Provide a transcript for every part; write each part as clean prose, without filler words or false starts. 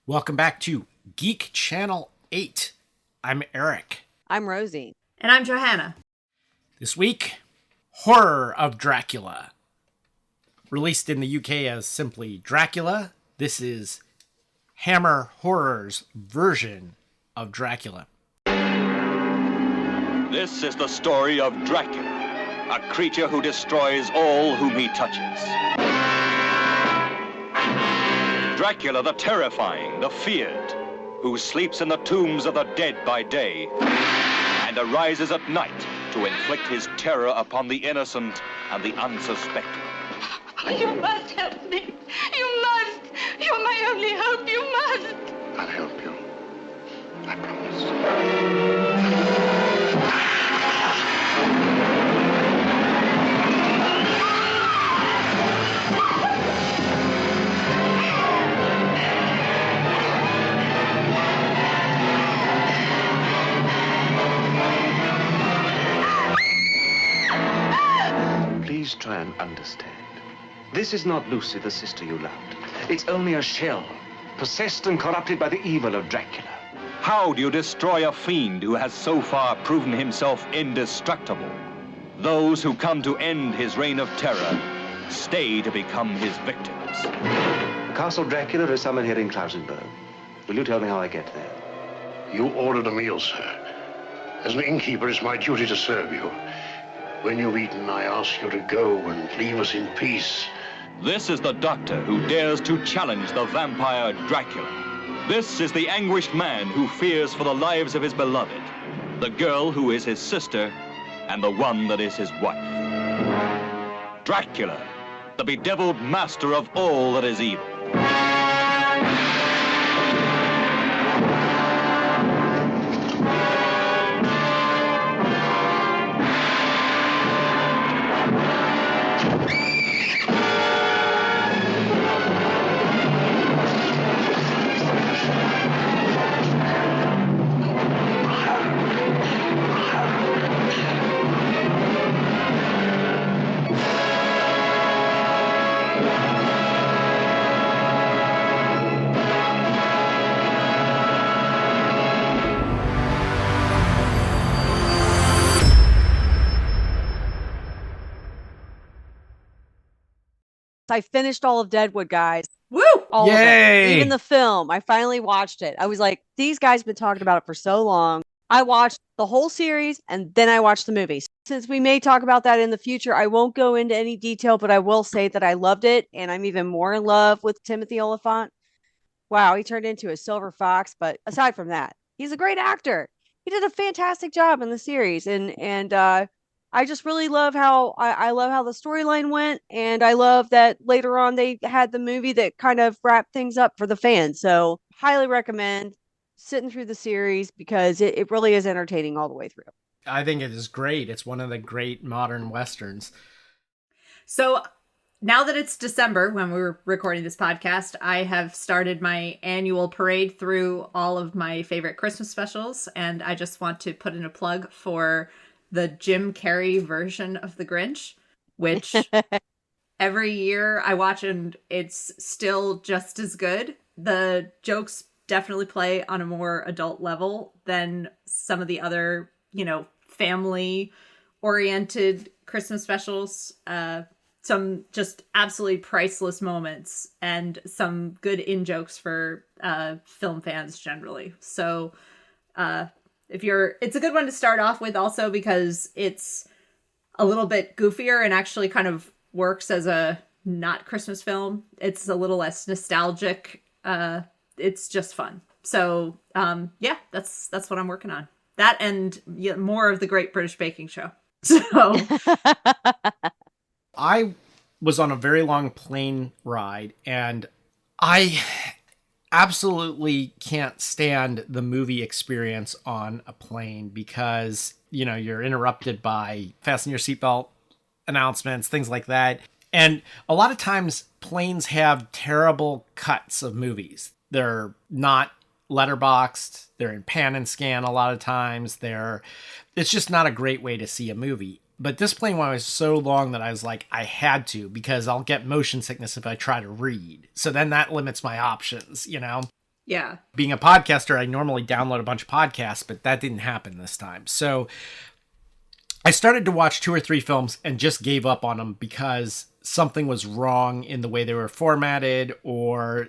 Welcome back to Geek Channel 8. I'm Eric. I'm Rosie. And I'm Johanna. This week, Horror of Dracula. Released in the UK as simply Dracula, this is Hammer Horror's version of Dracula. This is the story of Dracula, a creature who destroys all whom he touches. Dracula the terrifying, the feared, who sleeps in the tombs of the dead by day and arises at night to inflict his terror upon the innocent and the unsuspecting. You must help me. You must. You're my only hope. You must. I'll help you. I promise. Please try and understand. This is not Lucy, the sister you loved. It's only a shell, possessed and corrupted by the evil of Dracula. How do you destroy a fiend who has so far proven himself indestructible? Those who come to end his reign of terror stay to become his victims. Castle Dracula is somewhere here in Klausenberg. Will you tell me how I get there? You ordered a meal, sir. As an innkeeper, it's my duty to serve you. When you've eaten, I ask you to go and leave us in peace. This is the doctor who dares to challenge the vampire Dracula. This is the anguished man who fears for the lives of his beloved, the girl who is his sister, and the one that is his wife. Dracula, the bedeviled master of all that is evil. I finished all of Deadwood, guys. Woo! All of Yay! it. Even the film. I finally watched it. I was like, these guys have been talking about it for so long. I watched the whole series and then I watched the movies. Since we may talk about that in the future, I won't go into any detail, but I will say that I loved it and I'm even more in love with Timothy Olyphant. Wow, he turned into a silver fox, but aside from that, he's a great actor. He did a fantastic job in the series and I just really love how I love how the storyline went, and I love that later on they had the movie that kind of wrapped things up for the fans. So highly recommend sitting through the series because it really is entertaining all the way through. I think it is great. It's one of the great modern westerns. So now that it's December when we're recording this podcast, I have started my annual parade through all of my favorite Christmas specials. And I just want to put in a plug for the Jim Carrey version of The Grinch, which every year I watch and it's still just as good. The jokes definitely play on a more adult level than some of the other, family oriented Christmas specials. Some just absolutely priceless moments and some good in-jokes for film fans generally. So it's a good one to start off with also because it's a little bit goofier and actually kind of works as a not Christmas film. It's a little less nostalgic. It's just fun. So that's what I'm working on. That and more of the Great British Baking Show. So I was on a very long plane ride and I absolutely can't stand the movie experience on a plane because, you're interrupted by fasten your seatbelt announcements, things like that. And a lot of times planes have terrible cuts of movies. They're not letterboxed. They're in pan and scan a lot of times. It's just not a great way to see a movie. But this plane one was so long that I was like, I had to, because I'll get motion sickness if I try to read. So then that limits my options, Yeah. Being a podcaster, I normally download a bunch of podcasts, but that didn't happen this time. So I started to watch 2 or 3 films and just gave up on them because something was wrong in the way they were formatted, or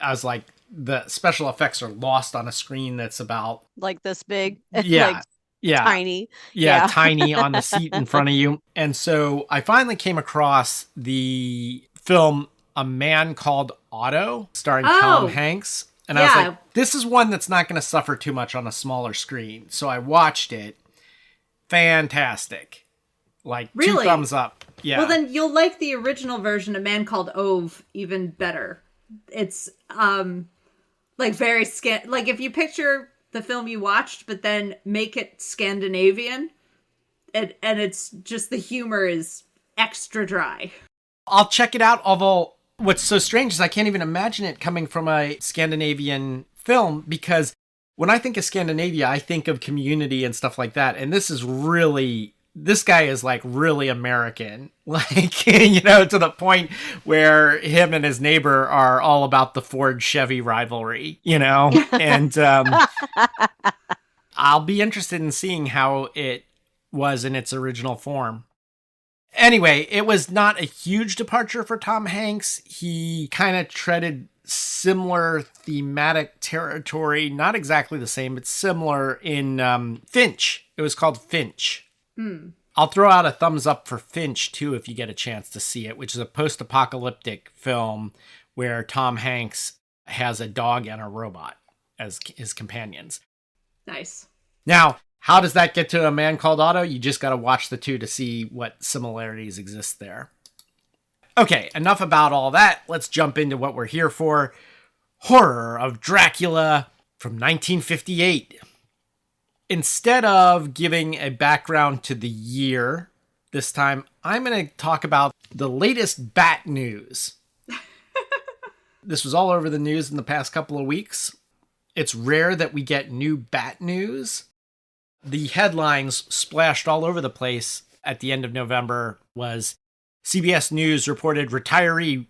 I was like, the special effects are lost on a screen that's about Like this big. yeah, Like yeah, tiny. yeah, tiny on the seat in front of you. And so I finally came across the film A Man Called Otto, starring Tom Hanks. And I was like, this is one that's not going to suffer too much on a smaller screen. So I watched it. Fantastic. Like, really? 2 thumbs up. Yeah. Well, then you'll like the original version, A Man Called Ove, even better. It's like very like if you picture the film you watched, but then make it Scandinavian, and it's just the humor is extra dry. I'll check it out. Although what's so strange is I can't even imagine it coming from a Scandinavian film, because when I think of Scandinavia, I think of Community and stuff like that. And this guy is like really American, like, you know, to the point where him and his neighbor are all about the Ford Chevy rivalry, you know, and I'll be interested in seeing how it was in its original form. Anyway, it was not a huge departure for Tom Hanks. He kind of treaded similar thematic territory, not exactly the same, but similar in Finch. It was called Finch. I'll throw out a thumbs up for Finch, too, if you get a chance to see it, which is a post-apocalyptic film where Tom Hanks has a dog and a robot as his companions. Nice. Now, how does that get to A Man Called Otto? You just got to watch the 2 to see what similarities exist there. Okay, enough about all that. Let's jump into what we're here for. Horror of Dracula from 1958. Instead of giving a background to the year, this time I'm going to talk about the latest bat news. This was all over the news in the past couple of weeks. It's rare that we get new bat news. The headlines splashed all over the place at the end of November was CBS News reported retiree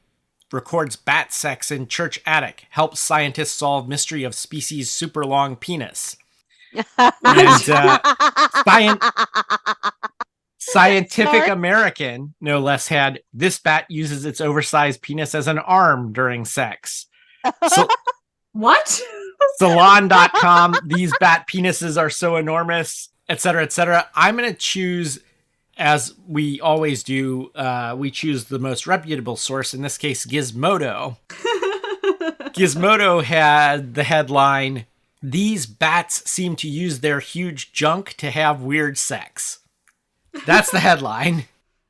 records bat sex in church attic, helps scientists solve mystery of species super long penis. And Scientific American, no less, had this bat uses its oversized penis as an arm during sex. So, what? Salon.com, these bat penises are so enormous, etc., etc. I'm going to choose, as we always do, we choose the most reputable source, in this case, Gizmodo. Gizmodo had the headline, "These bats seem to use their huge junk to have weird sex." That's the headline.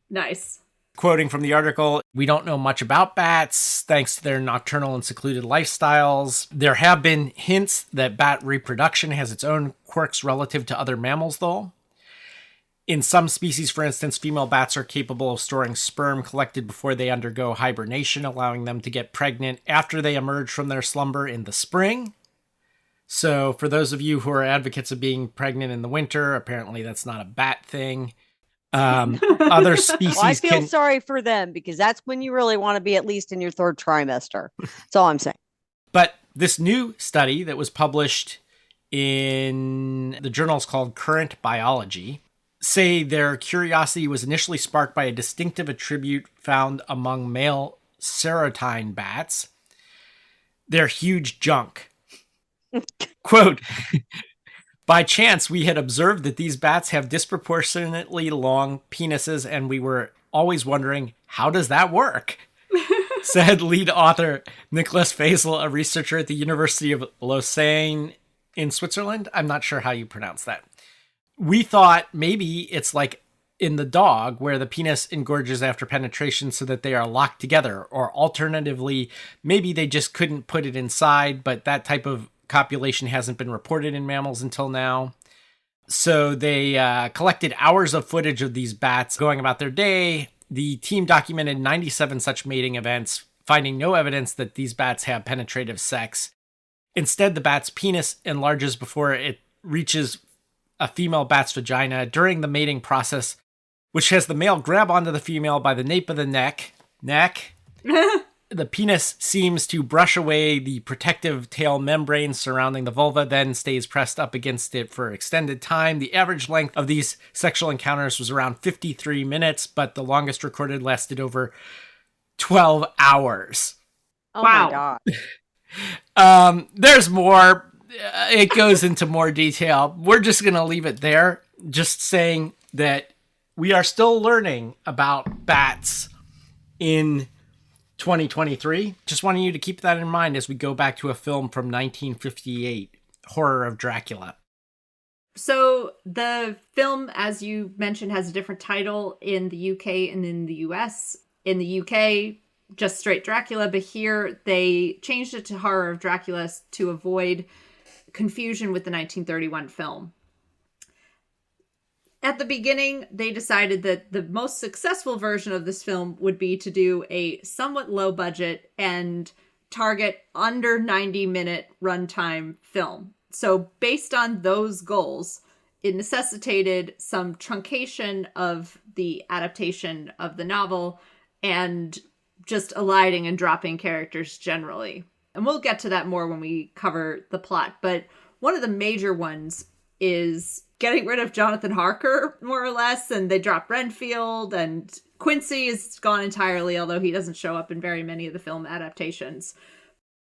Nice. Quoting from the article, "We don't know much about bats, thanks to their nocturnal and secluded lifestyles. There have been hints that bat reproduction has its own quirks relative to other mammals, though. In some species, for instance, female bats are capable of storing sperm collected before they undergo hibernation, allowing them to get pregnant after they emerge from their slumber in the spring. So for those of you who are advocates of being pregnant in the winter, apparently that's not a bat thing. Other species well, I feel sorry for them, because that's when you really want to be at least in your 3rd trimester. That's all I'm saying. But this new study that was published in the journals called Current Biology say their curiosity was initially sparked by a distinctive attribute found among male serotine bats: their huge junk. Quote, "By chance, we had observed that these bats have disproportionately long penises, and we were always wondering, how does that work?" said lead author Nicholas Faisal, a researcher at the University of Lausanne in Switzerland. I'm not sure how you pronounce that. "We thought maybe it's like in the dog, where the penis engorges after penetration so that they are locked together, or alternatively, maybe they just couldn't put it inside, but that type of copulation hasn't been reported in mammals until now." So they collected hours of footage of these bats going about their day. The team documented 97 such mating events, finding no evidence that these bats have penetrative sex. Instead, the bat's penis enlarges before it reaches a female bat's vagina during the mating process, which has the male grab onto the female by the nape of the neck, The penis seems to brush away the protective tail membrane surrounding the vulva, then stays pressed up against it for extended time. The average length of these sexual encounters was around 53 minutes, but the longest recorded lasted over 12 hours. Oh Wow. my God. There's more. It goes into more detail. We're just going to leave it there, just saying that we are still learning about bats in 2023. Just wanting you to keep that in mind as we go back to a film from 1958, Horror of Dracula. So the film, as you mentioned, has a different title in the UK and in the US. In the UK, just straight Dracula, but here they changed it to Horror of Dracula to avoid confusion with the 1931 film. At the beginning, they decided that the most successful version of this film would be to do a somewhat low budget and target under 90-minute runtime film. So based on those goals, it necessitated some truncation of the adaptation of the novel and just eliding and dropping characters generally. And we'll get to that more when we cover the plot. But one of the major ones is getting rid of Jonathan Harker, more or less, and they drop Renfield, and Quincy is gone entirely, although he doesn't show up in very many of the film adaptations.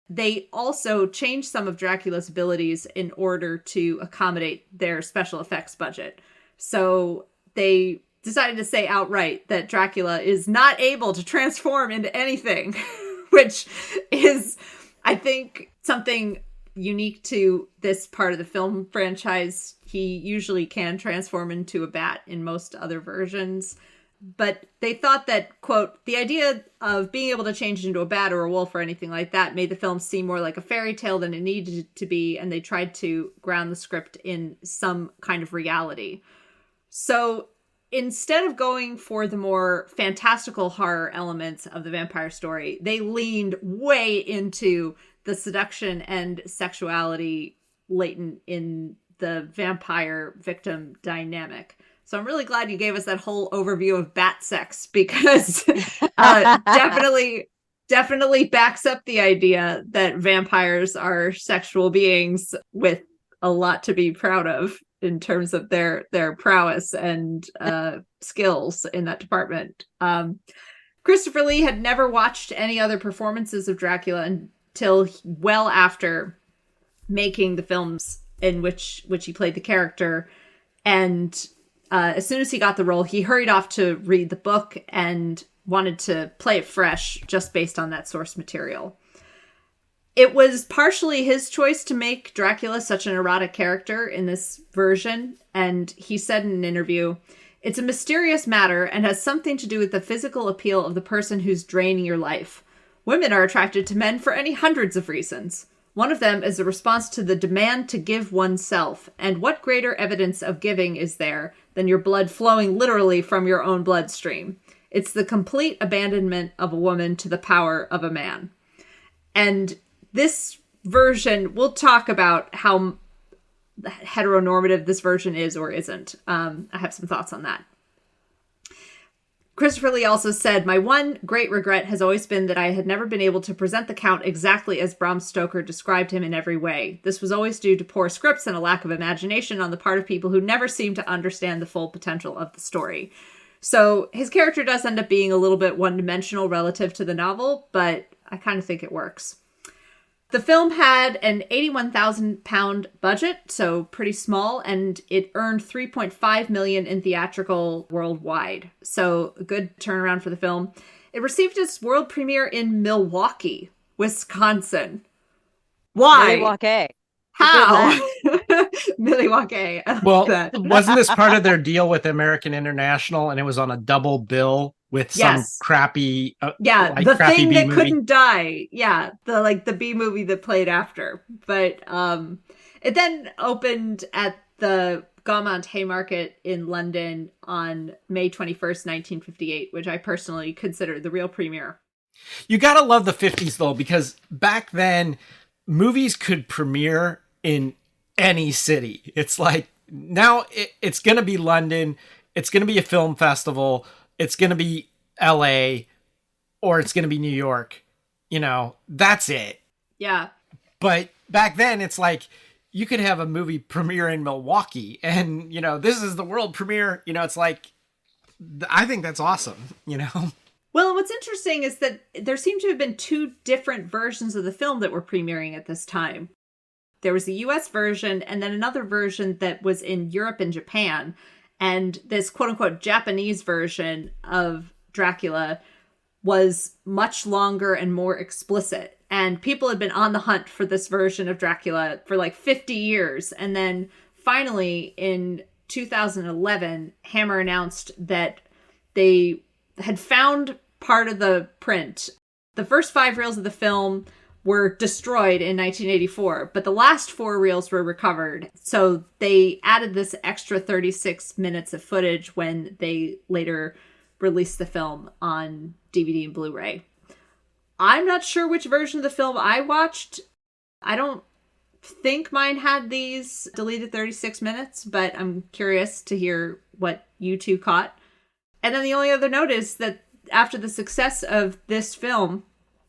They also changed some of Dracula's abilities in order to accommodate their special effects budget. So they decided to say outright that Dracula is not able to transform into anything, which is, I think, something unique to this part of the film franchise. He usually can transform into a bat in most other versions. But they thought that, quote, the idea of being able to change into a bat or a wolf or anything like that made the film seem more like a fairy tale than it needed to be, and they tried to ground the script in some kind of reality. So instead of going for the more fantastical horror elements of the vampire story, they leaned way into the seduction and sexuality latent in the vampire victim dynamic. So I'm really glad you gave us that whole overview of bat sex, because definitely backs up the idea that vampires are sexual beings with a lot to be proud of in terms of their prowess and skills in that department. Christopher Lee had never watched any other performances of Dracula until well after making the films in which he played the character. And as soon as he got the role, he hurried off to read the book and wanted to play it fresh just based on that source material. It was partially his choice to make Dracula such an erotic character in this version, and he said in an interview, "It's a mysterious matter and has something to do with the physical appeal of the person who's draining your life. Women are attracted to men for any hundreds of reasons. One of them is a response to the demand to give oneself, and what greater evidence of giving is there than your blood flowing literally from your own bloodstream? It's the complete abandonment of a woman to the power of a man." And this version, we'll talk about how heteronormative this version is or isn't. I have some thoughts on that. Christopher Lee also said, "My one great regret has always been that I had never been able to present the Count exactly as Bram Stoker described him in every way. This was always due to poor scripts and a lack of imagination on the part of people who never seemed to understand the full potential of the story." So his character does end up being a little bit one-dimensional relative to the novel, but I kind of think it works. The film had an £81,000 budget, so pretty small, and it earned $3.5 million in theatrical worldwide. So a good turnaround for the film. It received its world premiere in Milwaukee, Wisconsin. Why? Milwaukee. How? Milwaukee. Well, wasn't this part of their deal with American International, and it was on a double bill with some crappy the crappy thing that B-movie? couldn't die. Yeah, the B movie that played after. But it then opened at the Gaumont Haymarket in London on May 21st, 1958, which I personally consider the real premiere. You gotta love the 50s though, because back then movies could premiere in any city. It's like now it's gonna be London, it's gonna be a film festival, it's going to be LA, or it's going to be New York. That's it. Yeah. But back then, it's like you could have a movie premiere in Milwaukee and, this is the world premiere. It's like, I think that's awesome. Well, and what's interesting is that there seem to have been two different versions of the film that were premiering at this time. There was the US version and then another version that was in Europe and Japan. And this quote unquote Japanese version of Dracula was much longer and more explicit. And people had been on the hunt for this version of Dracula for like 50 years. And then finally in 2011, Hammer announced that they had found part of the print. The first 5 reels of the film were destroyed in 1984, but the last 4 reels were recovered. So they added this extra 36 minutes of footage when they later released the film on DVD and Blu-ray. I'm not sure which version of the film I watched. I don't think mine had these deleted 36 minutes, but I'm curious to hear what you two caught. And then the only other note is that after the success of this film,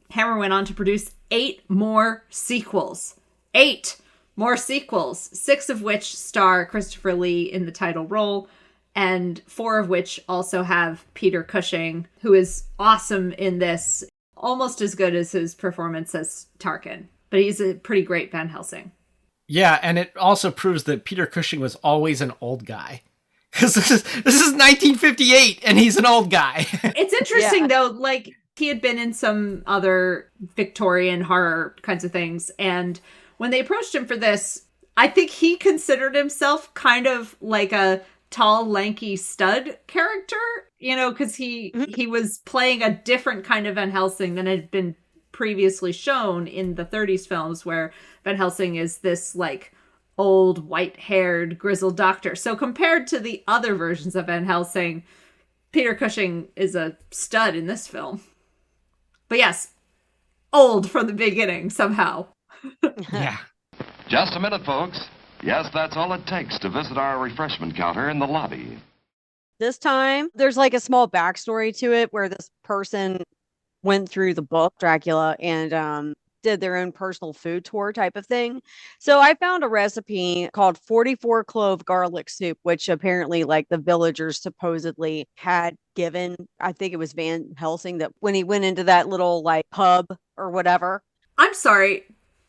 Hammer went on to produce 8 more sequels. 8 more sequels, 6 of which star Christopher Lee in the title role, and 4 of which also have Peter Cushing, who is awesome in this, almost as good as his performance as Tarkin. But he's a pretty great Van Helsing. Yeah, and it also proves that Peter Cushing was always an old guy. Because this is 1958, and he's an old guy. It's interesting, though, like, he had been in some other Victorian horror kinds of things, and when they approached him for this, I think he considered himself kind of like a tall, lanky stud character, because he was playing a different kind of Van Helsing than had been previously shown in the 30s films, where Van Helsing is this, like, old, white-haired, grizzled doctor. So compared to the other versions of Van Helsing, Peter Cushing is a stud in this film. But yes, old from the beginning, somehow. Yeah. Just a minute, folks. Yes, that's all it takes to visit our refreshment counter in the lobby. This time, there's like a small backstory to it where this person went through the book, Dracula, and did their own personal food tour type of thing. So I found a recipe called 44 clove garlic soup, which apparently like the villagers supposedly had given, I think it was Van Helsing, that when he went into that little like pub or whatever. I'm sorry.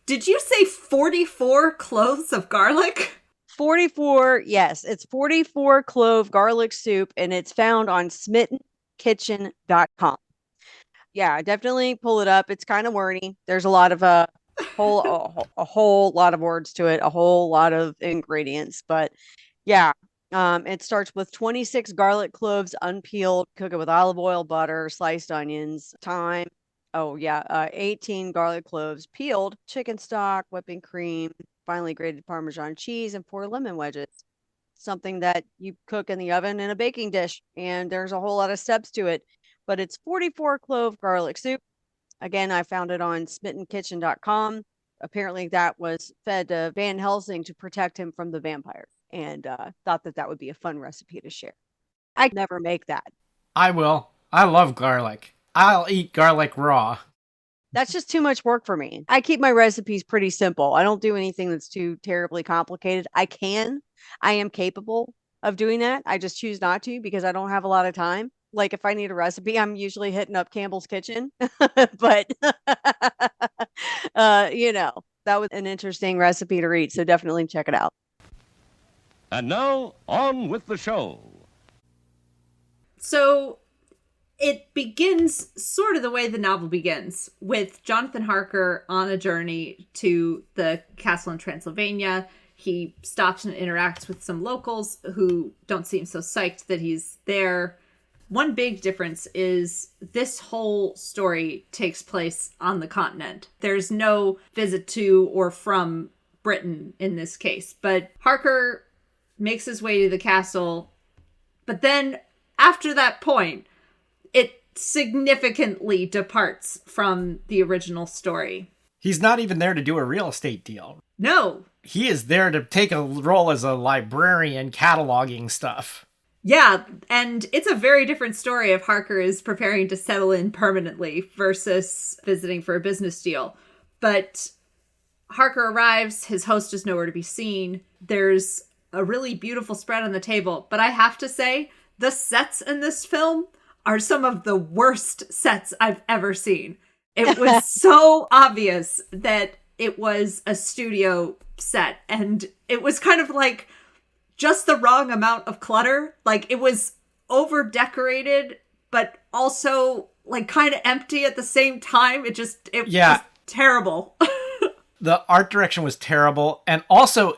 Did you say 44 cloves of garlic? 44, yes. It's 44 clove garlic soup, and it's found on smittenkitchen.com. Yeah, definitely pull it up. It's kind of wordy. There's a lot of a whole lot of words to it, a whole lot of ingredients. But yeah, it starts with 26 garlic cloves unpeeled. Cook it with olive oil, butter, sliced onions, thyme. Oh yeah, 18 garlic cloves peeled, chicken stock, whipping cream, finely grated Parmesan cheese, and 4 lemon wedges. Something that you cook in the oven in a baking dish, and there's a whole lot of steps to it. But it's 44 clove garlic soup. Again, I found it on smittenkitchen.com. Apparently that was fed to Van Helsing to protect him from the vampires, and thought that would be a fun recipe to share. I never make that. I will. I love garlic. I'll eat garlic raw. That's just too much work for me. I keep my recipes pretty simple. I don't do anything that's too terribly complicated. I am capable of doing that. I just choose not to because I don't have a lot of time. Like if I need a recipe, I'm usually hitting up Campbell's Kitchen. But, that was an interesting recipe to read. So definitely check it out. And now, on with the show. So it begins sort of the way the novel begins, with Jonathan Harker on a journey to the castle in Transylvania. He stops and interacts with some locals who don't seem so psyched that he's there. One big difference is this whole story takes place on the continent. There's no visit to or from Britain in this case, but Harker makes his way to the castle. But then after that point, it significantly departs from the original story. He's not even there to do a real estate deal. No. He is there to take a role as a librarian cataloging stuff. Yeah, and it's a very different story if Harker is preparing to settle in permanently versus visiting for a business deal. But Harker arrives, his host is nowhere to be seen. There's a really beautiful spread on the table, but I have to say, the sets in this film are some of the worst sets I've ever seen. It was so obvious that it was a studio set, and it was kind of like just the wrong amount of clutter. Like, it was over decorated, but also like kind of empty at the same time. It was terrible. The art direction was terrible. And also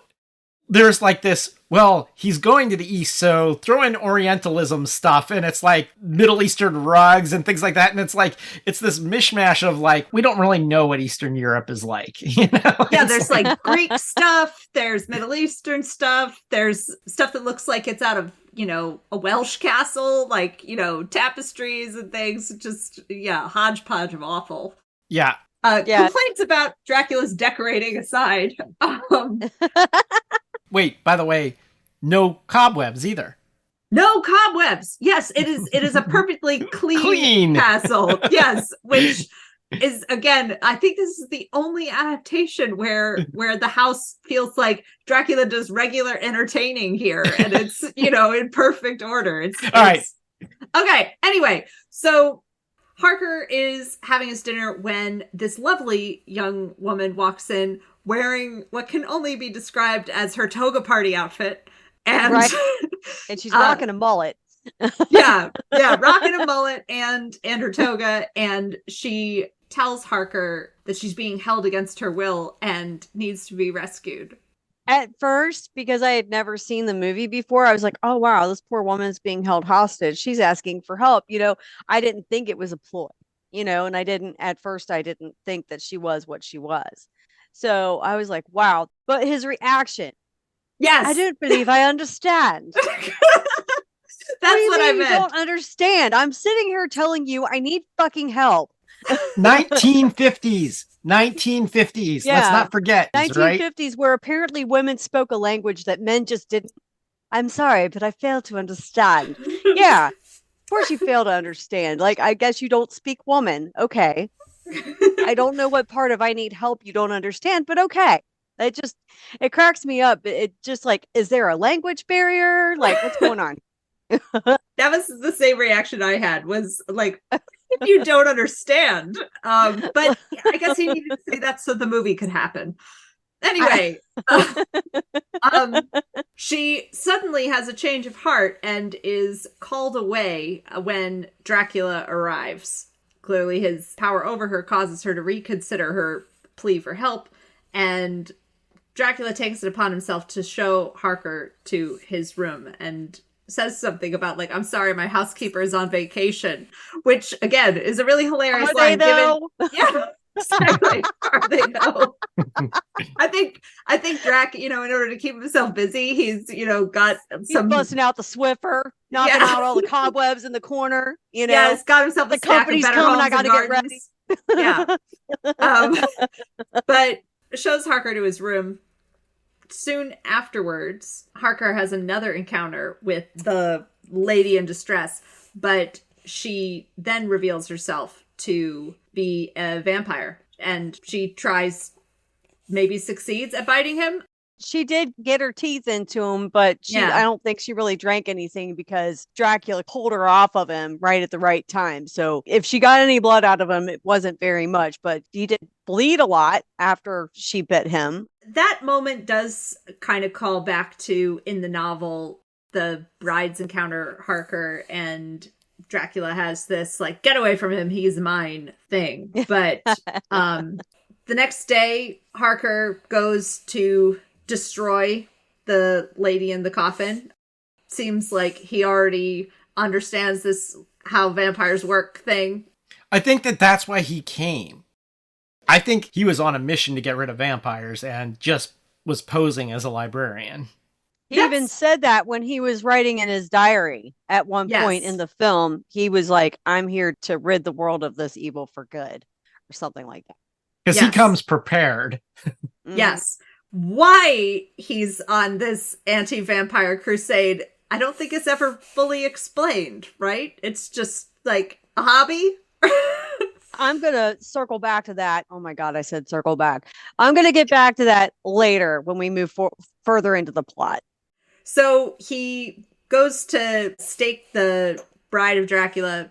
there's like this, well, he's going to the East, so throw in Orientalism stuff, and it's like Middle Eastern rugs and things like that. And it's like, it's this mishmash of like, we don't really know what Eastern Europe is like. You know? Yeah, there's like Greek stuff, there's Middle Eastern stuff, there's stuff that looks like it's out of, you know, a Welsh castle, like, you know, tapestries and things. Just, yeah, hodgepodge of awful. Yeah. Complaints about Dracula's decorating aside. Wait, by the way, no cobwebs either. No cobwebs. Yes, it is a perfectly clean castle. Yes, which is, again, I think this is the only adaptation where the house feels like Dracula does regular entertaining here, and it's, you know, in perfect order. It's all right. Okay, anyway, so Harker is having his dinner when this lovely young woman walks in wearing what can only be described as her toga party outfit. And, and she's rocking a mullet. yeah, rocking a mullet and her toga. And she tells Harker that she's being held against her will and needs to be rescued. At first, because I had never seen the movie before, I was like, oh, wow, this poor woman's being held hostage. She's asking for help. You know, I didn't think it was a ploy, you know, and I didn't think that she was what she was. So I was like, wow. But his reaction. Yes. I don't believe I understand. That's what I meant. You don't understand. I'm sitting here telling you I need fucking help. 1950s. Yeah. Let's not forget. 1950s, right? where apparently women spoke a language that men just didn't. I'm sorry, but I fail to understand. Yeah. Of course you fail to understand. Like, I guess you don't speak woman. Okay. I don't know what part of I need help you don't understand, but okay. It cracks me up. It just like, is there a language barrier? Like, what's going on? That was the same reaction I had, was like, if you don't understand. But I guess he needed to say that so the movie could happen. Anyway, she suddenly has a change of heart and is called away when Dracula arrives. Clearly his power over her causes her to reconsider her plea for help, and Dracula takes it upon himself to show Harker to his room and says something about, like, I'm sorry, my housekeeper is on vacation, which, again, is a really hilarious line. Yeah, exactly. Are they though? I think Drac, you know, in order to keep himself busy, he's, you know, got some... He's busting out the Swiffer, knocking out all the cobwebs in the corner, you know. Yeah, he's got himself a stack of Better Homes I gotta and get ready. Yeah. But shows Harker to his room. Soon afterwards, Harker has another encounter with the lady in distress, but she then reveals herself to be a vampire, and she tries, maybe succeeds at biting him. She did get her teeth into him, but I don't think she really drank anything because Dracula pulled her off of him right at the right time. So if she got any blood out of him, it wasn't very much, but he did bleed a lot after she bit him. That moment does kind of call back to, in the novel, the brides encounter Harker and Dracula has this, like, get away from him, he's mine thing. But the next day, Harker goes to destroy the lady in the coffin. Seems like he already understands this how vampires work thing. I think that's why he came. I think he was on a mission to get rid of vampires and just was posing as a librarian. He even said that when he was writing in his diary at one point in the film. He was like, I'm here to rid the world of this evil for good, or something like that. Because he comes prepared. Yes. Why he's on this anti-vampire crusade I don't think it's ever fully explained, right? It's just like a hobby. I'm going to circle back to that. Oh my God, I said circle back. I'm going to get back to that later when we move further into the plot. So he goes to stake the bride of Dracula.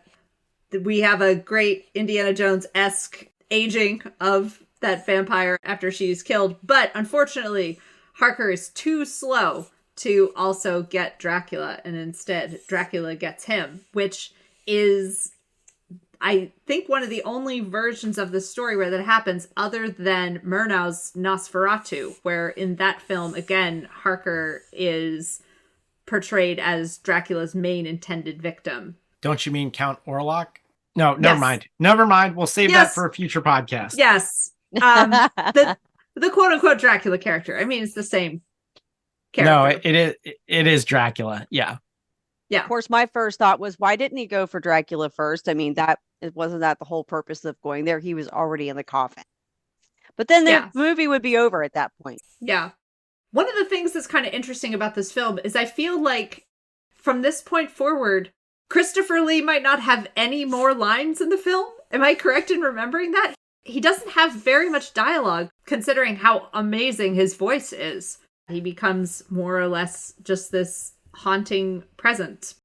We have a great Indiana Jones-esque aging of that vampire after she's killed. But unfortunately, Harker is too slow to also get Dracula. And instead, Dracula gets him, which is, I think, one of the only versions of the story where that happens other than Murnau's Nosferatu, where in that film, again, Harker is portrayed as Dracula's main intended victim. Don't you mean Count Orlok? No, never mind. Never mind. We'll save that for a future podcast. Yes. The quote-unquote Dracula character. I mean, it's the same character. No, it is Dracula. Yeah. Yeah. Of course, my first thought was, why didn't he go for Dracula first? I mean, wasn't that the whole purpose of going there? He was already in the coffin. But then the movie would be over at that point. Yeah. One of the things that's kind of interesting about this film is I feel like from this point forward, Christopher Lee might not have any more lines in the film. Am I correct in remembering that? He doesn't have very much dialogue, considering how amazing his voice is. He becomes more or less just this haunting presence.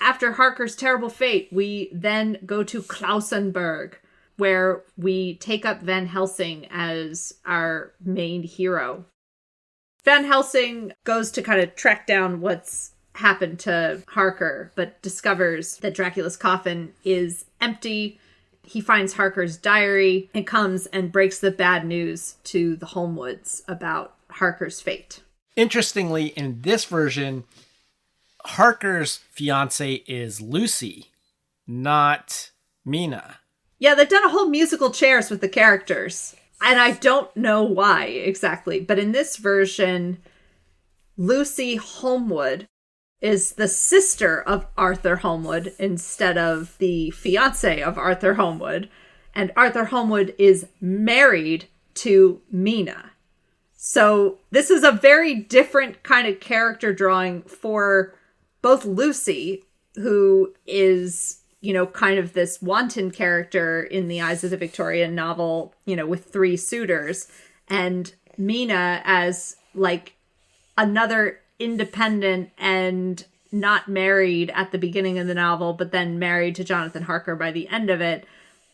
After Harker's terrible fate, we then go to Klausenberg, where we take up Van Helsing as our main hero. Van Helsing goes to kind of track down what's happened to Harker, but discovers that Dracula's coffin is empty. He finds Harker's diary and comes and breaks the bad news to the Holmwoods about Harker's fate. Interestingly, in this version, Harker's fiance is Lucy, not Mina. Yeah, they've done a whole musical chairs with the characters, and I don't know why exactly, but in this version, Lucy Holmwood is the sister of Arthur Holmwood instead of the fiance of Arthur Holmwood. And Arthur Holmwood is married to Mina. So this is a very different kind of character drawing for both Lucy, who is, kind of this wanton character in the eyes of the Victorian novel, with 3 suitors, and Mina as like another independent and not married at the beginning of the novel, but then married to Jonathan Harker by the end of it.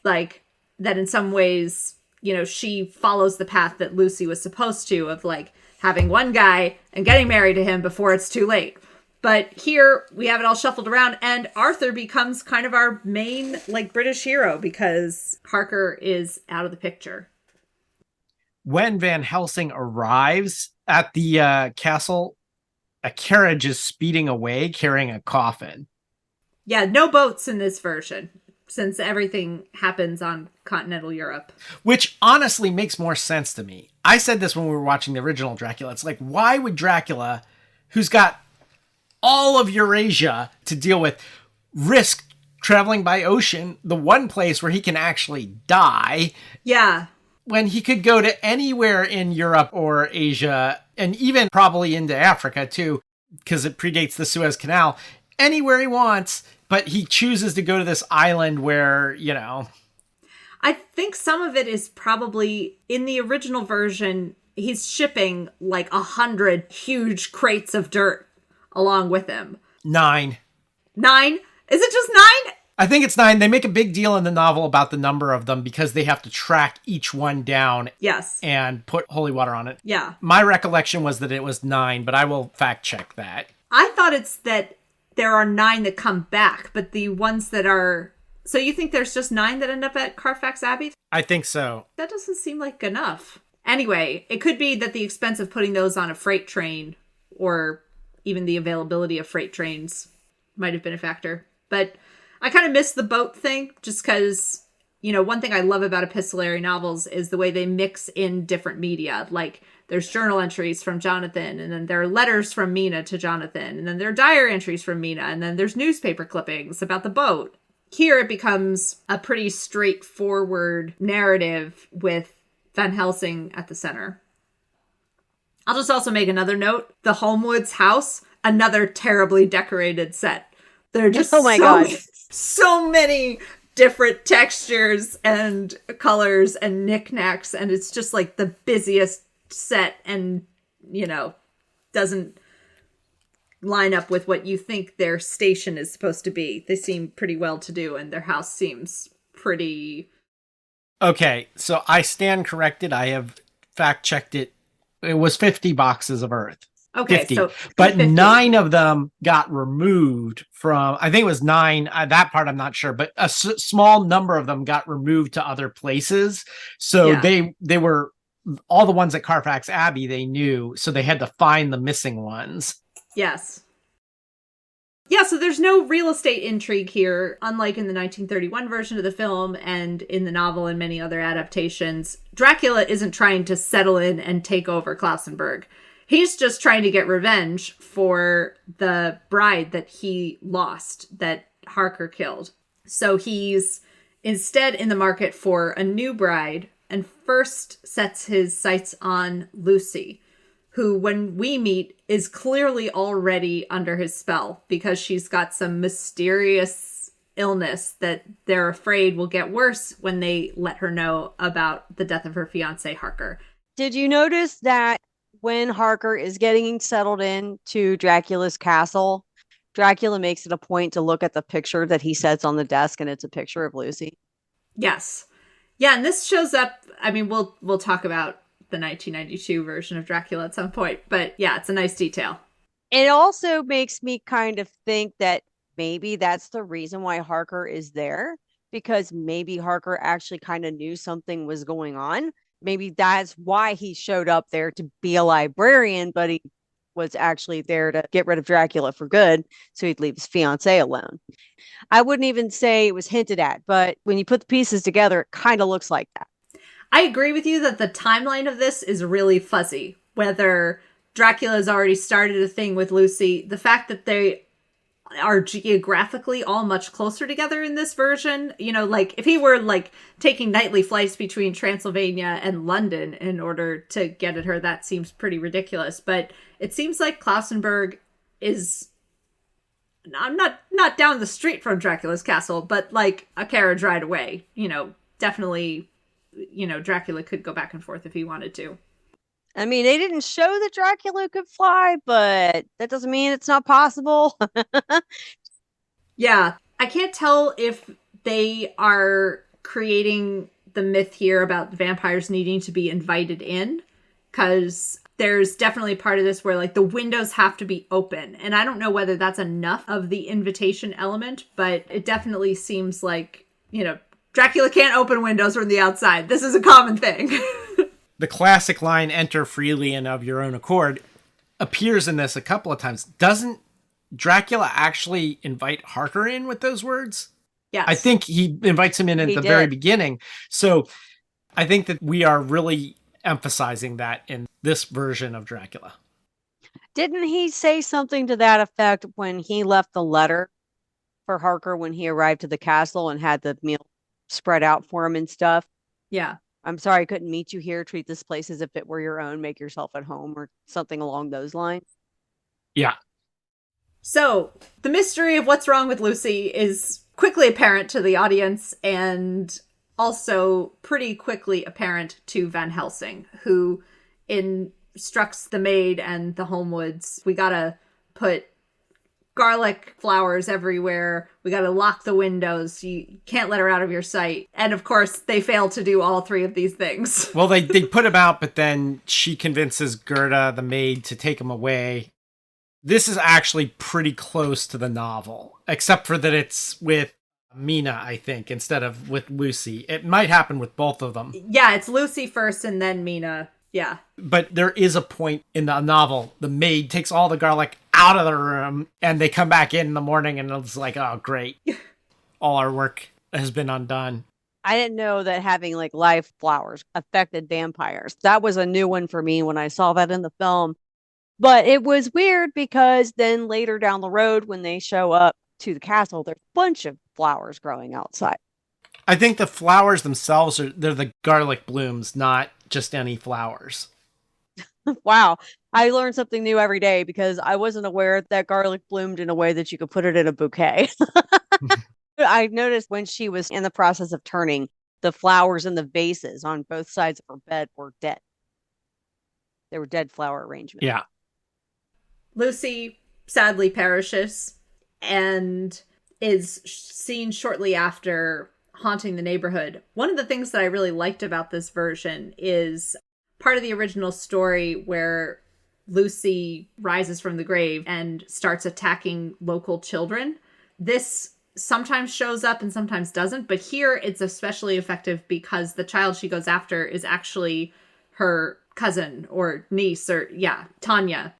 Like that in some ways, she follows the path that Lucy was supposed to, of like having one guy and getting married to him before it's too late. But here we have it all shuffled around, and Arthur becomes kind of our main like British hero because Harker is out of the picture. When Van Helsing arrives at the castle, a carriage is speeding away carrying a coffin. Yeah, no boats in this version, since everything happens on continental Europe. Which honestly makes more sense to me. I said this when we were watching the original Dracula. It's like, why would Dracula, who's got all of Eurasia to deal with, risk traveling by ocean, the one place where he can actually die? Yeah. When he could go to anywhere in Europe or Asia, and even probably into Africa too, because it predates the Suez Canal, anywhere he wants, but he chooses to go to this island where, I think some of it is probably, in the original version, he's shipping like 100 huge crates of dirt along with him. 9. 9? Is it just 9? I think it's 9. They make a big deal in the novel about the number of them because they have to track each one down. Yes. And put holy water on it. Yeah. My recollection was that it was 9, but I will fact check that. I thought it's that there are 9 that come back, but the ones that are... So you think there's just 9 that end up at Carfax Abbey? I think so. That doesn't seem like enough. Anyway, it could be that the expense of putting those on a freight train, or even the availability of freight trains, might have been a factor. But I kind of miss the boat thing just because, one thing I love about epistolary novels is the way they mix in different media. Like there's journal entries from Jonathan, and then there are letters from Mina to Jonathan, and then there are diary entries from Mina, and then there's newspaper clippings about the boat. Here it becomes a pretty straightforward narrative with Van Helsing at the center. I'll just also make another note. The Holmwoods house, another terribly decorated set. There are just Oh my God. so many different textures and colors and knickknacks, and it's just like the busiest set, and doesn't line up with what you think their station is supposed to be. They seem pretty well to do, and their house seems pretty... Okay, so I stand corrected. I have fact checked it. It was 50 boxes of Earth. Okay, 50. so but 50. 9 of them got removed from, I think it was 9, that part I'm not sure, but a small number of them got removed to other places. So Yeah. they were, all the ones at Carfax Abbey they knew, so they had to find the missing ones. Yes. Yeah, so there's no real estate intrigue here, unlike in the 1931 version of the film and in the novel and many other adaptations. Dracula isn't trying to settle in and take over Klausenburg. He's just trying to get revenge for the bride that he lost, that Harker killed. So he's instead in the market for a new bride, and first sets his sights on Lucy, who, when we meet, is clearly already under his spell because she's got some mysterious illness that they're afraid will get worse when they let her know about the death of her fiancé, Harker. Did you notice that when Harker is getting settled in to Dracula's castle, Dracula makes it a point to look at the picture that he sets on the desk, and it's a picture of Lucy? Yes. Yeah, and this shows up, I mean, we'll talk about the 1992 version of Dracula at some point, but yeah, it's a nice detail. It also makes me kind of think that maybe that's the reason why Harker is there, because maybe Harker actually kind of knew something was going on. Maybe that's why he showed up there to be a librarian, but he was actually there to get rid of Dracula for good, so he'd leave his fiancée alone. I wouldn't even say it was hinted at, but when you put the pieces together, it kind of looks like that. I agree with you that the timeline of this is really fuzzy. Whether Dracula's already started a thing with Lucy, the fact that they are geographically all much closer together in this version, like if he were like taking nightly flights between Transylvania and London in order to get at her, that seems pretty ridiculous. But it seems like Klausenburg is, I'm not down the street from Dracula's castle, but like a carriage ride away. Definitely, Dracula could go back and forth if he wanted to. I mean, they didn't show that Dracula could fly, but that doesn't mean it's not possible. Yeah, I can't tell if they are creating the myth here about vampires needing to be invited in, because there's definitely part of this where like the windows have to be open, and I don't know whether that's enough of the invitation element, but it definitely seems like, Dracula can't open windows from the outside. This is a common thing. The classic line, "Enter freely and of your own accord," appears in this a couple of times. Doesn't Dracula actually invite Harker in with those words? Yes. I think he invites him in at the very beginning. So I think that we are really emphasizing that in this version of Dracula. Didn't he say something to that effect when he left the letter for Harker when he arrived to the castle and had the meal spread out for him and stuff? Yeah. I'm sorry I couldn't meet you here. Treat this place as if it were your own. Make yourself at home, or something along those lines. Yeah. So the mystery of what's wrong with Lucy is quickly apparent to the audience, and also pretty quickly apparent to Van Helsing, who instructs the maid and the Homewoods, we gotta put garlic flowers everywhere. We got to lock the windows. You can't let her out of your sight. And of course, they fail to do all three of these things. Well, they put him out, but then she convinces Gerda, the maid, to take him away. This is actually pretty close to the novel, except for that it's with Mina, I think, instead of with Lucy. It might happen with both of them. Yeah, it's Lucy first and then Mina. Yeah. But there is a point in the novel, the maid takes all the garlic out of the room and they come back in the morning and it's like, oh, great. All our work has been undone. I didn't know that having like live flowers affected vampires. That was a new one for me when I saw that in the film. But it was weird because then later down the road, when they show up to the castle, there's a bunch of flowers growing outside. I think the flowers themselves they're the garlic blooms, not just any flowers. Wow. I learn something new every day because I wasn't aware that garlic bloomed in a way that you could put it in a bouquet. I noticed when she was in the process of turning, the flowers in the vases on both sides of her bed were dead. They were dead flower arrangements. Yeah. Lucy sadly perishes and is seen shortly after haunting the neighborhood. One of the things that I really liked about this version is part of the original story where Lucy rises from the grave and starts attacking local children. This sometimes shows up and sometimes doesn't, but here it's especially effective because the child she goes after is actually her cousin or niece or, Tanya.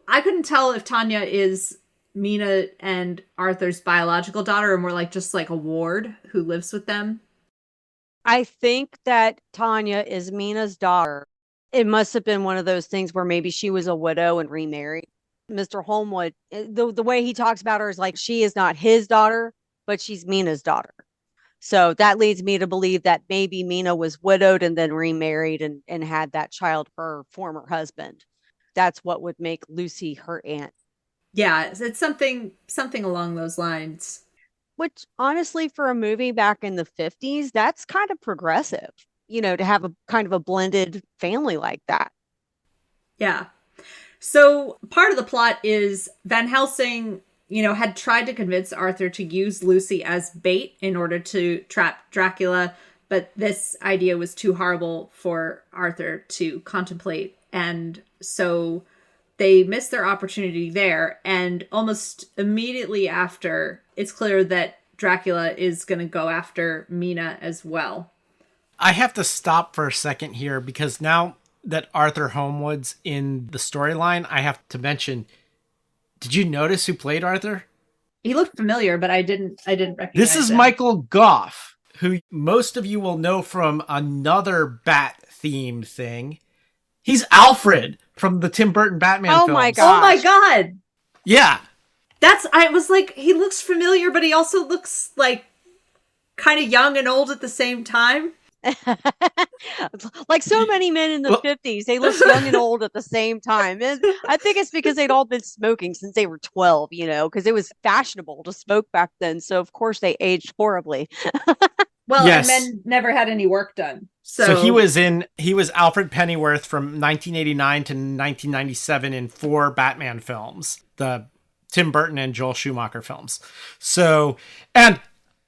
I couldn't tell if Tanya is Mina and Arthur's biological daughter or more like just like a ward who lives with them. I think that Tanya is Mina's daughter. It must have been one of those things where maybe she was a widow and remarried. Mr. Holmwood, the way he talks about her is like she is not his daughter, but she's Mina's daughter. So that leads me to believe that maybe Mina was widowed and then remarried and had that child for her former husband. That's what would make Lucy her aunt. Yeah, it's something along those lines. Which honestly, for a movie back in the 50s, that's kind of progressive, to have a kind of a blended family like that. Yeah. So part of the plot is Van Helsing, had tried to convince Arthur to use Lucy as bait in order to trap Dracula, but this idea was too horrible for Arthur to contemplate. And so they missed their opportunity there. And almost immediately after, it's clear that Dracula is going to go after Mina as well. I have to stop for a second here because now that Arthur Holmwood's in the storyline, I have to mention, did you notice who played Arthur? He looked familiar, but I didn't recognize This is him. Michael Gough, who most of you will know from another Bat-themed thing. He's Alfred from the Tim Burton Batman films. My God. Oh my God. Yeah. I was like, he looks familiar, but he also looks like kind of young and old at the same time. Like so many men in the 50s, they look young and old at the same time. And I think it's because they'd all been smoking since they were 12, because it was fashionable to smoke back then. So of course they aged horribly. Well, Yes. And men never had any work done. So he was Alfred Pennyworth from 1989 to 1997 in 4 Batman films, the Tim Burton and Joel Schumacher films. So, and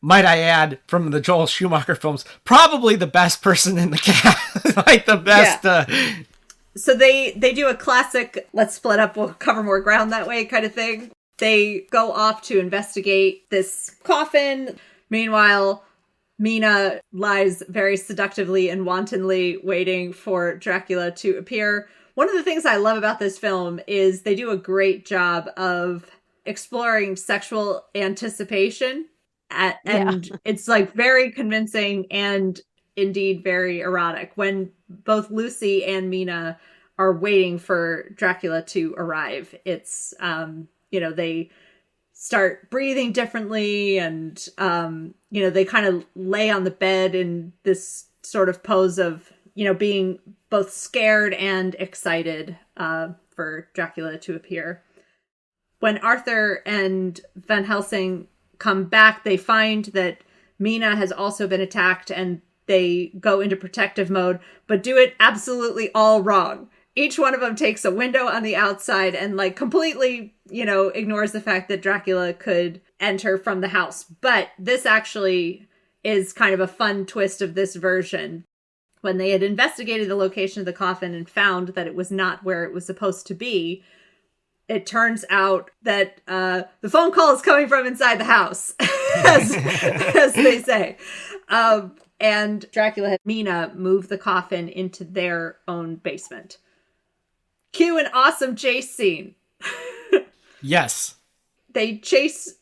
might I add, from the Joel Schumacher films, probably the best person in the cast, like the best. Yeah. So they do a classic, let's split up, we'll cover more ground that way kind of thing. They go off to investigate this coffin. Meanwhile, Mina lies very seductively and wantonly waiting for Dracula to appear. One of the things I love about this film is they do a great job of exploring sexual anticipation. And it's like very convincing and indeed very erotic when both Lucy and Mina are waiting for Dracula to arrive. It's, they start breathing differently and, they kind of lay on the bed in this sort of pose of, being both scared and excited for Dracula to appear. When Arthur and Van Helsing come back, they find that Mina has also been attacked and they go into protective mode, but do it absolutely all wrong. Each one of them takes a window on the outside and completely, ignores the fact that Dracula could enter from the house. But this actually is kind of a fun twist of this version. When they had investigated the location of the coffin and found that it was not where it was supposed to be, it turns out that the phone call is coming from inside the house, as they say. And Dracula had Mina move the coffin into their own basement. Cue an awesome chase scene. Yes. They chase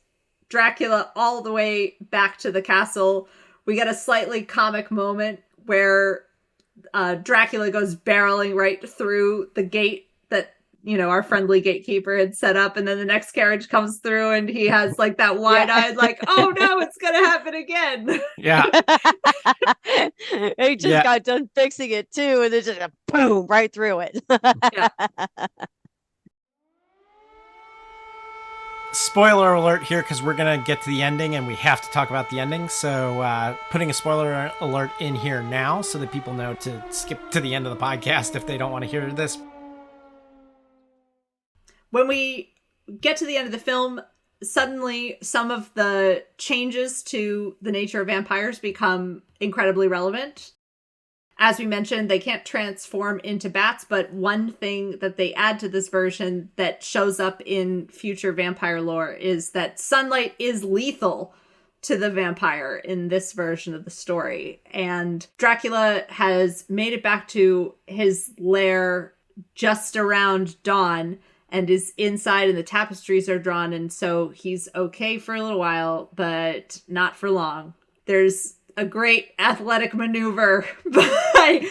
Dracula all the way back to the castle. We get a slightly comic moment where Dracula goes barreling right through the gate that our friendly gatekeeper had set up, and then the next carriage comes through and he has like that wide-eyed like, oh no, it's gonna happen again. Yeah. He just got done fixing it too, and then just boom right through it. Yeah. Spoiler alert here, because we're going to get to the ending and we have to talk about the ending. So putting a spoiler alert in here now so that people know to skip to the end of the podcast if they don't want to hear this. When we get to the end of the film, suddenly some of the changes to the nature of vampires become incredibly relevant. As we mentioned, they can't transform into bats, but one thing that they add to this version that shows up in future vampire lore is that sunlight is lethal to the vampire in this version of the story. And Dracula has made it back to his lair just around dawn and is inside, and the tapestries are drawn, and so he's okay for a little while, but not for long. There's a great athletic maneuver by...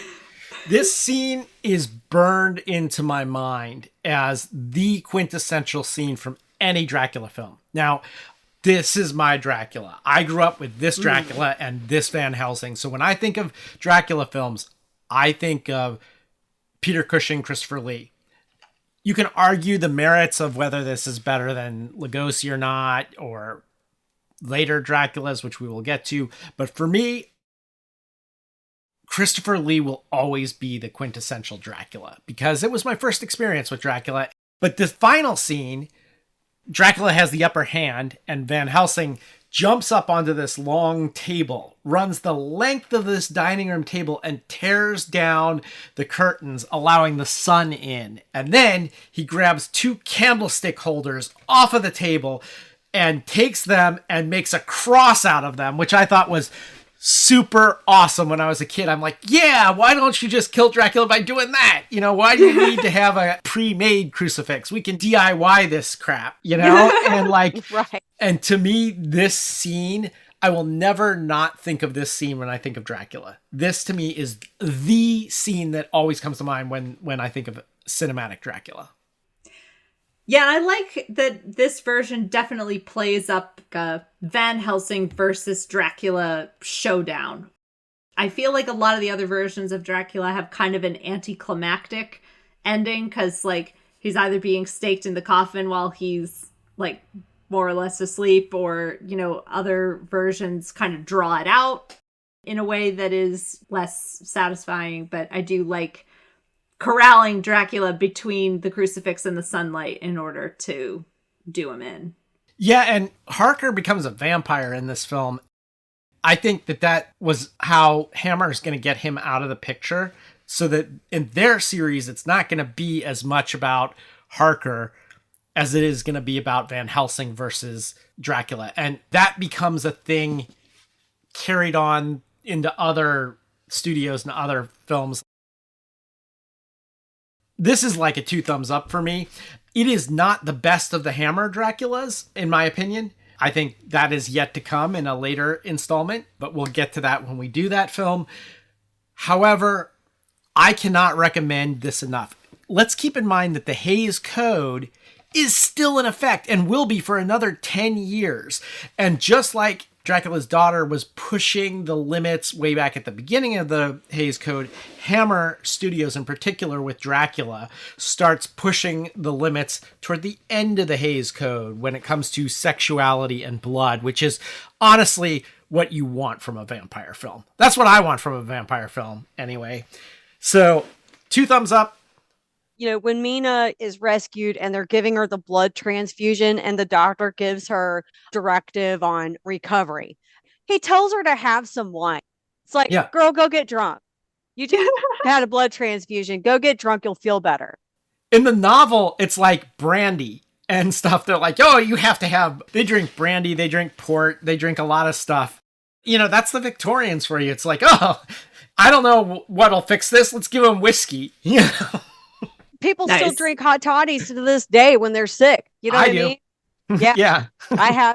This scene is burned into my mind as the quintessential scene from any Dracula film. Now, this is my Dracula. I grew up with this Dracula and this Van Helsing. So when I think of Dracula films, I think of Peter Cushing, Christopher Lee. You can argue the merits of whether this is better than Lugosi or not, or later Draculas, which we will get to. But for me, Christopher Lee will always be the quintessential Dracula because it was my first experience with Dracula. But the final scene, Dracula has the upper hand and Van Helsing jumps up onto this long table, runs the length of this dining room table and tears down the curtains, allowing the sun in. And then he grabs two candlestick holders off of the table and takes them and makes a cross out of them, which I thought was super awesome when I was a kid. I'm like, yeah, why don't you just kill Dracula by doing that? Why do you need to have a pre-made crucifix? We can DIY this crap, And right. And to me, this scene, I will never not think of this scene when I think of Dracula. This to me is the scene that always comes to mind when I think of cinematic Dracula. Yeah, I like that this version definitely plays up a Van Helsing versus Dracula showdown. I feel like a lot of the other versions of Dracula have kind of an anticlimactic ending because, he's either being staked in the coffin while he's, more or less asleep, or, other versions kind of draw it out in a way that is less satisfying. But I do like corralling Dracula between the crucifix and the sunlight in order to do him in. Yeah, and Harker becomes a vampire in this film. I think that was how Hammer is going to get him out of the picture, so that in their series, it's not going to be as much about Harker as it is going to be about Van Helsing versus Dracula. And that becomes a thing carried on into other studios and other films. This is like a 2 thumbs up for me. It is not the best of the Hammer Draculas, in my opinion. I think that is yet to come in a later installment, but we'll get to that when we do that film. However, I cannot recommend this enough. Let's keep in mind that the Hays Code is still in effect and will be for another 10 years. And just like Dracula's Daughter was pushing the limits way back at the beginning of the Hays Code, Hammer Studios in particular with Dracula starts pushing the limits toward the end of the Hays Code when it comes to sexuality and blood, which is honestly what you want from a vampire film. That's what I want from a vampire film anyway. So 2 thumbs up. When Mina is rescued and they're giving her the blood transfusion and the doctor gives her directive on recovery, he tells her to have some wine. It's like, girl, go get drunk. You just had a blood transfusion. Go get drunk. You'll feel better. In the novel, it's like brandy and stuff. They're like, oh, you have to have, they drink brandy, they drink port, they drink a lot of stuff. That's the Victorians for you. It's like, oh, I don't know what'll fix this. Let's give them whiskey. People still drink hot toddies to this day when they're sick. You know what I mean? Yeah. Yeah.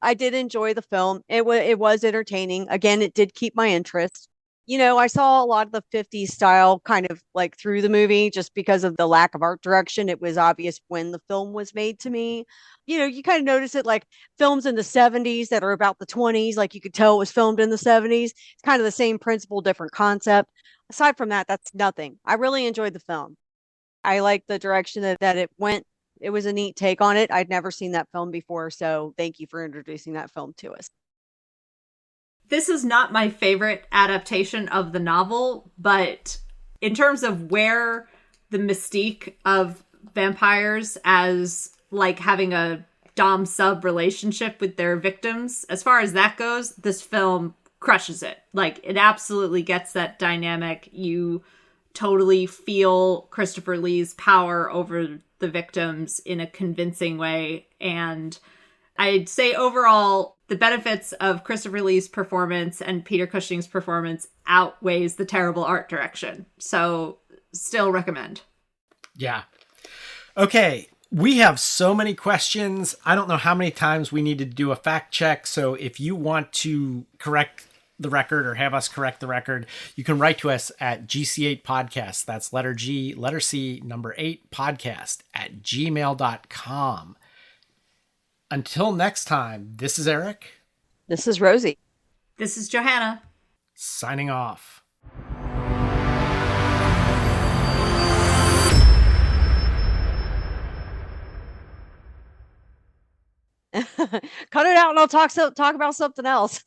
I did enjoy the film. It was entertaining. Again, it did keep my interest. I saw a lot of the 50s style kind of like through the movie just because of the lack of art direction. It was obvious when the film was made to me. You kind of notice it like films in the 70s that are about the 20s, like you could tell it was filmed in the 70s. It's kind of the same principle, different concept. Aside from that, that's nothing. I really enjoyed the film. I like the direction that it went. It was a neat take on it. I'd never seen that film before, so thank you for introducing that film to us. This is not my favorite adaptation of the novel, but in terms of where the mystique of vampires as like having a dom sub relationship with their victims, as far as that goes, this film crushes it. Like, it absolutely gets that dynamic. You totally feel Christopher Lee's power over the victims in a convincing way. And I'd say overall, the benefits of Christopher Lee's performance and Peter Cushing's performance outweighs the terrible art direction. So, still recommend. Yeah. Okay. We have so many questions. I don't know how many times we need to do a fact check. So if you want to correct the record or have us correct the record, you can write to us at GC8 podcast. That's letter G, letter C, number 8 podcast at gmail.com. Until next time, this is Eric. This is Rosie. This is Johanna. Signing off. Cut it out and I'll talk about something else.